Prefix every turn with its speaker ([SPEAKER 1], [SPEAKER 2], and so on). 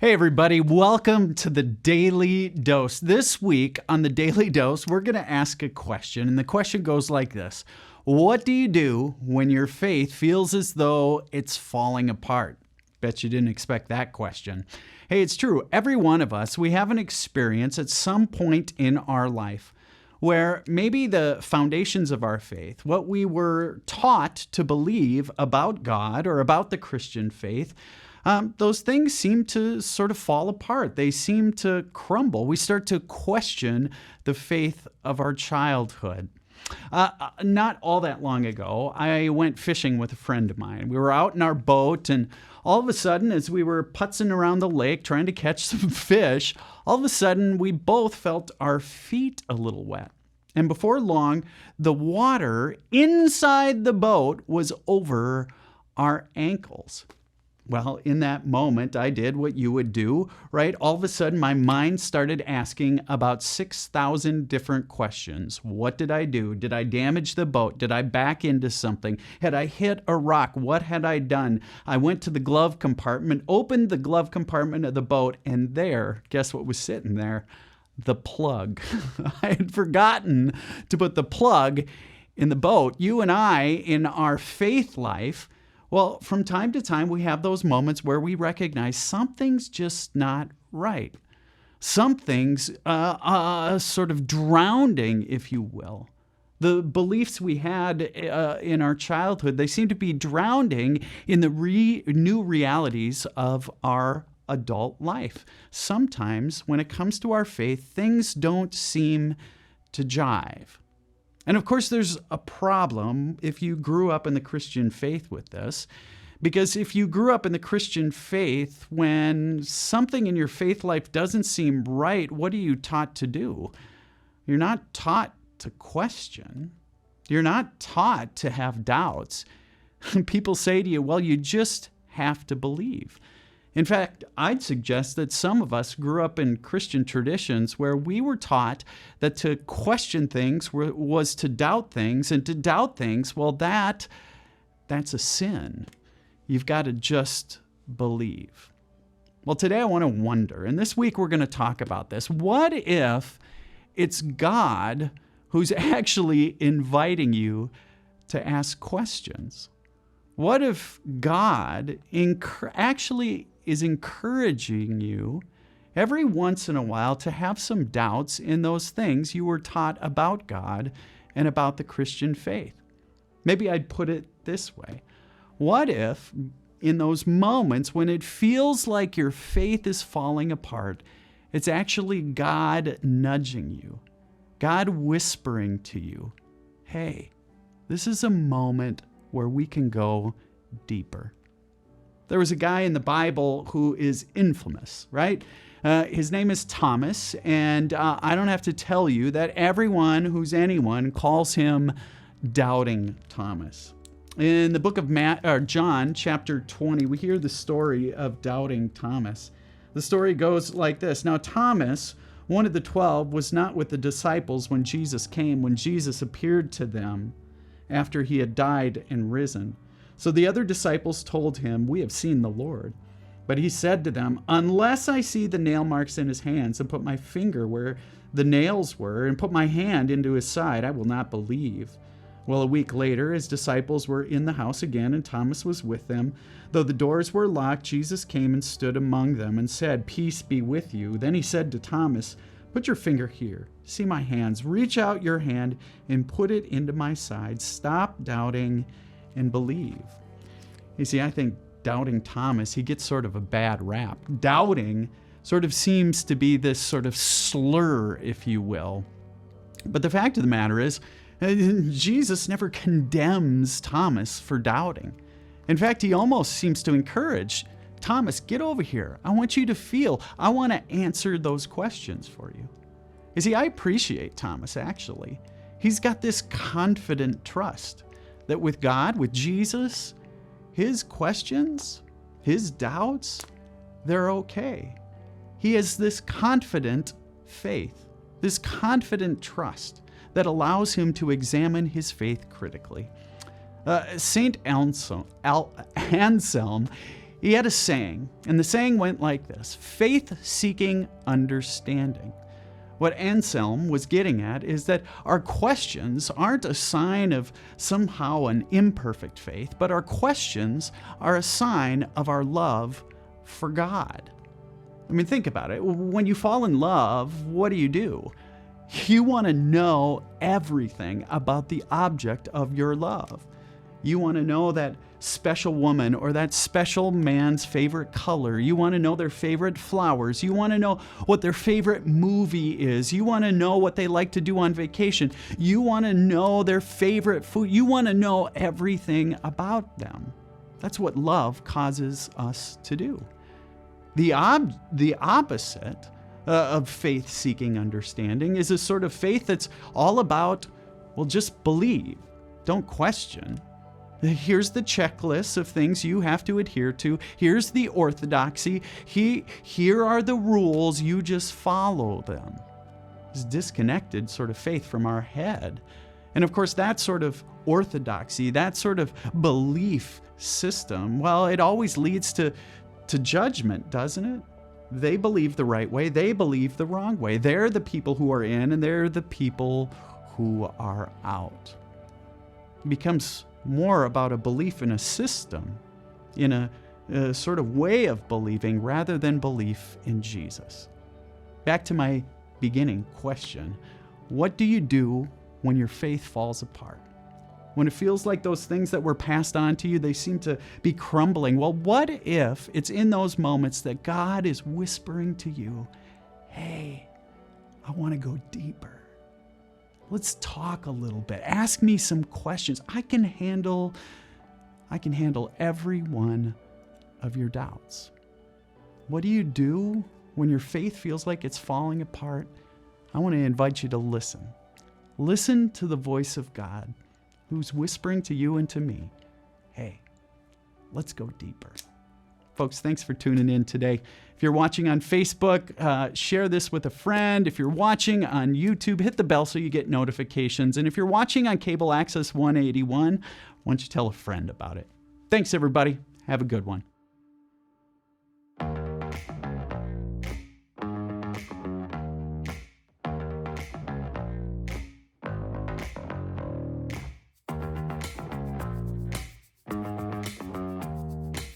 [SPEAKER 1] Hey everybody, welcome to the Daily Dose. This week on the Daily Dose, we're going to ask a question, and the question goes like this. What do you do when your faith feels as though it's falling apart? Bet you didn't expect that question. Hey, it's true. Every one of us, we have an experience at some point in our life where maybe the foundations of our faith, what we were taught to believe about God or about the Christian faith, those things seem to sort of fall apart. They seem to crumble. We start to question the faith of our childhood. Not all that long ago, I went fishing with a friend of mine. We were out in our boat, and all of a sudden, as we were putzing around the lake trying to catch some fish, all of a sudden, we both felt our feet a little wet. And before long, the water inside the boat was over our ankles. Well, in that moment, I did what you would do, right? All of a sudden, my mind started asking about 6,000 different questions. What did I do? Did I damage the boat? Did I back into something? Had I hit a rock? What had I done? I went to the glove compartment, opened the glove compartment of the boat, and there, guess what was sitting there? The plug. I had forgotten to put the plug in the boat. You and I, in our faith life, well, from time to time, we have those moments where we recognize something's just not right. Something's sort of drowning, if you will. The beliefs we had in our childhood, they seem to be drowning in the new realities of our adult life. Sometimes, when it comes to our faith, things don't seem to jive. And of course, there's a problem if you grew up in the Christian faith with this, because if you grew up in the Christian faith, when something in your faith life doesn't seem right, what are you taught to do? You're not taught to question. You're not taught to have doubts. People say to you, well, you just have to believe. In fact, I'd suggest that some of us grew up in Christian traditions where we were taught that to question things was to doubt things, and to doubt things, well, that's a sin. You've got to just believe. Well, today I want to wonder, and this week we're going to talk about this. What if it's God who's actually inviting you to ask questions? What if God actually is encouraging you every once in a while to have some doubts in those things you were taught about God and about the Christian faith? Maybe I'd put it this way. What if in those moments when it feels like your faith is falling apart, it's actually God nudging you, God whispering to you, hey, this is a moment where we can go deeper. There was a guy in the Bible who is infamous, right? His name is Thomas, and I don't have to tell you that everyone who's anyone calls him Doubting Thomas. In the book of John, chapter 20, we hear the story of Doubting Thomas. The story goes like this. Now, Thomas, one of the 12, was not with the disciples when Jesus came, when Jesus appeared to them after he had died and risen. So the other disciples told him, we have seen the Lord. But he said to them, unless I see the nail marks in his hands and put my finger where the nails were and put my hand into his side, I will not believe. Well, a week later, his disciples were in the house again, and Thomas was with them. Though the doors were locked, Jesus came and stood among them and said, peace be with you. Then he said to Thomas, put your finger here. See my hands. Reach out your hand and put it into my side. Stop doubting and believe. You see, I think Doubting Thomas, he gets sort of a bad rap. Doubting sort of seems to be this sort of slur, if you will. But the fact of the matter is, Jesus never condemns Thomas for doubting. In fact, he almost seems to encourage Thomas, get over here. I want you to feel. I want to answer those questions for you. You see, I appreciate Thomas, actually. He's got this confident trust that with God, with Jesus, his questions, his doubts, they're okay. He has this confident faith, this confident trust that allows him to examine his faith critically. Saint Anselm, he had a saying, and the saying went like this: faith seeking understanding. What Anselm was getting at is that our questions aren't a sign of somehow an imperfect faith, but our questions are a sign of our love for God. I mean, think about it. When you fall in love, what do? You want to know everything about the object of your love. You want to know that special woman or that special man's favorite color. You want to know their favorite flowers. You want to know what their favorite movie is. You want to know what they like to do on vacation. You want to know their favorite food. You want to know everything about them. That's what love causes us to do. The opposite of faith-seeking understanding is a sort of faith that's all about, well, just believe. Don't question. Here's the checklist of things you have to adhere to. Here's the orthodoxy. Here are the rules. You just follow them. It's disconnected sort of faith from our head. And of course, that sort of orthodoxy, that sort of belief system, well, it always leads to judgment, doesn't it? They believe the right way. They believe the wrong way. They're the people who are in, and they're the people who are out. It becomes more about a belief in a system, in a sort of way of believing, rather than belief in Jesus. Back to my beginning question: what do you do when your faith falls apart? When it feels like those things that were passed on to you, they seem to be crumbling. Well, what if it's in those moments that God is whispering to you, hey, I want to go deeper. Let's talk a little bit. Ask me some questions. I can handle every one of your doubts. What do you do when your faith feels like it's falling apart? I want to invite you to listen. Listen to the voice of God who's whispering to you and to me, hey, let's go deeper. Folks, thanks for tuning in today. If you're watching on Facebook, share this with a friend. If you're watching on YouTube, hit the bell so you get notifications. And if you're watching on Cable Access 181, why don't you tell a friend about it? Thanks, everybody. Have a good one.